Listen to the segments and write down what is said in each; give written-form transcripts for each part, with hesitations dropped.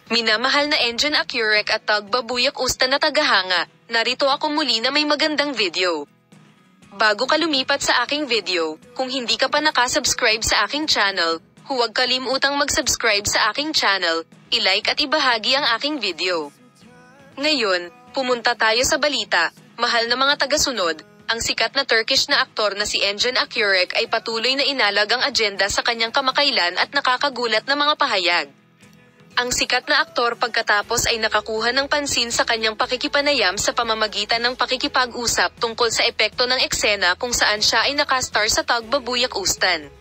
Minamahal na Engine Accurek at Tagbabuyak Usta na tagahanga, narito ako muli na may magandang video. Bago ka lumipat sa aking video, kung hindi ka pa nakasubscribe sa aking channel, huwag kalimutang mag-subscribe sa aking channel, i-like at ibahagi ang aking video. Ngayon, pumunta tayo sa balita. Mahal na mga tagasunod, ang sikat na Turkish na aktor na si Engin Accurek ay patuloy na inalag ang agenda sa kanyang kamakailan at nakakagulat na mga pahayag. Ang sikat na aktor pagkatapos ay nakakuha ng pansin sa kanyang pakikipanayam sa pamamagitan ng pakikipag-usap tungkol sa epekto ng eksena kung saan siya ay nakastar sa Tagbabuyak Ustan.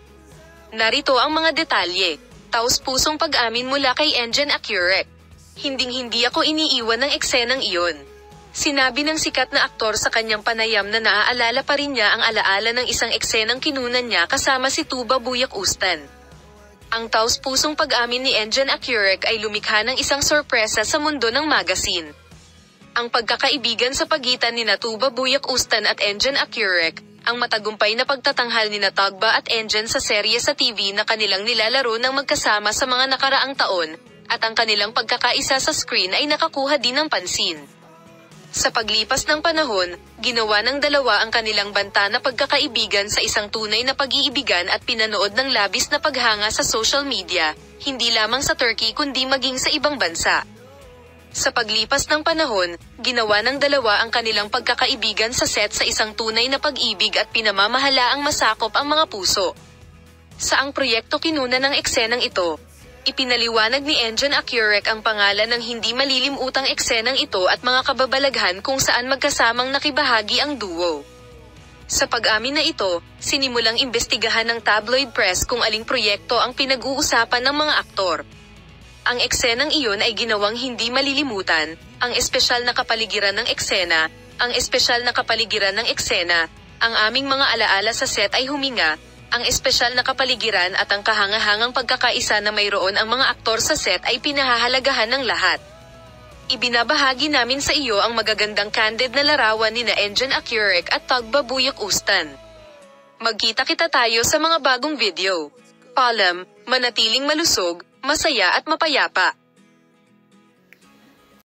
Narito ang mga detalye. Taos-pusong pag-amin mula kay Engin Accurek. Hinding-hindi ako iniiwan ng eksenang iyon. Sinabi ng sikat na aktor sa kanyang panayam na naaalala pa rin niya ang alaala ng isang eksenang kinunan niya kasama si Tagbabuyak Ustan. Ang taos-pusong pag-amin ni Engin Accurek ay lumikha ng isang sorpresa sa mundo ng magazine. Ang pagkakaibigan sa pagitan ni Tagbabuyak Ustan at Engin Accurek, ang matagumpay na pagtatanghal ni Tagba at Engin sa serye sa TV na kanilang nilalaro ng magkasama sa mga nakaraang taon, at ang kanilang pagkakaisa sa screen ay nakakuha din ng pansin. Sa paglipas ng panahon, ginawa ng dalawa ang kanilang banta na pagkakaibigan sa isang tunay na pag-iibigan at pinanood ng labis na paghanga sa social media, hindi lamang sa Turkey kundi maging sa ibang bansa. Sa paglipas ng panahon, ginawa ng dalawa ang kanilang pagkakaibigan sa set sa isang tunay na pag-ibig at pinamamahala ang masakop ang mga puso. Saang proyekto kinuna ng eksenang ito? Ipinaliwanag ni Engin Accurek ang pangalan ng hindi malilimutang eksenang ito at mga kababalaghan kung saan magkasamang nakibahagi ang duo. Sa pag-amin na ito, sinimulang imbestigahan ng tabloid press kung aling proyekto ang pinag-uusapan ng mga aktor. Ang eksenang iyon ay ginawang hindi malilimutan, ang espesyal na kapaligiran ng eksena, ang aming mga alaala sa set ay huminga, ang espesyal na kapaligiran at ang kahangahangang pagkakaisa na mayroon ang mga aktor sa set ay pinahahalagahan ng lahat. Ibinabahagi namin sa iyo ang magagandang candid na larawan ni Engin Accurek at Tagbabuyak Ustan. Magkita-kita tayo sa mga bagong video. Paalam, manatiling malusog, masaya at mapayapa.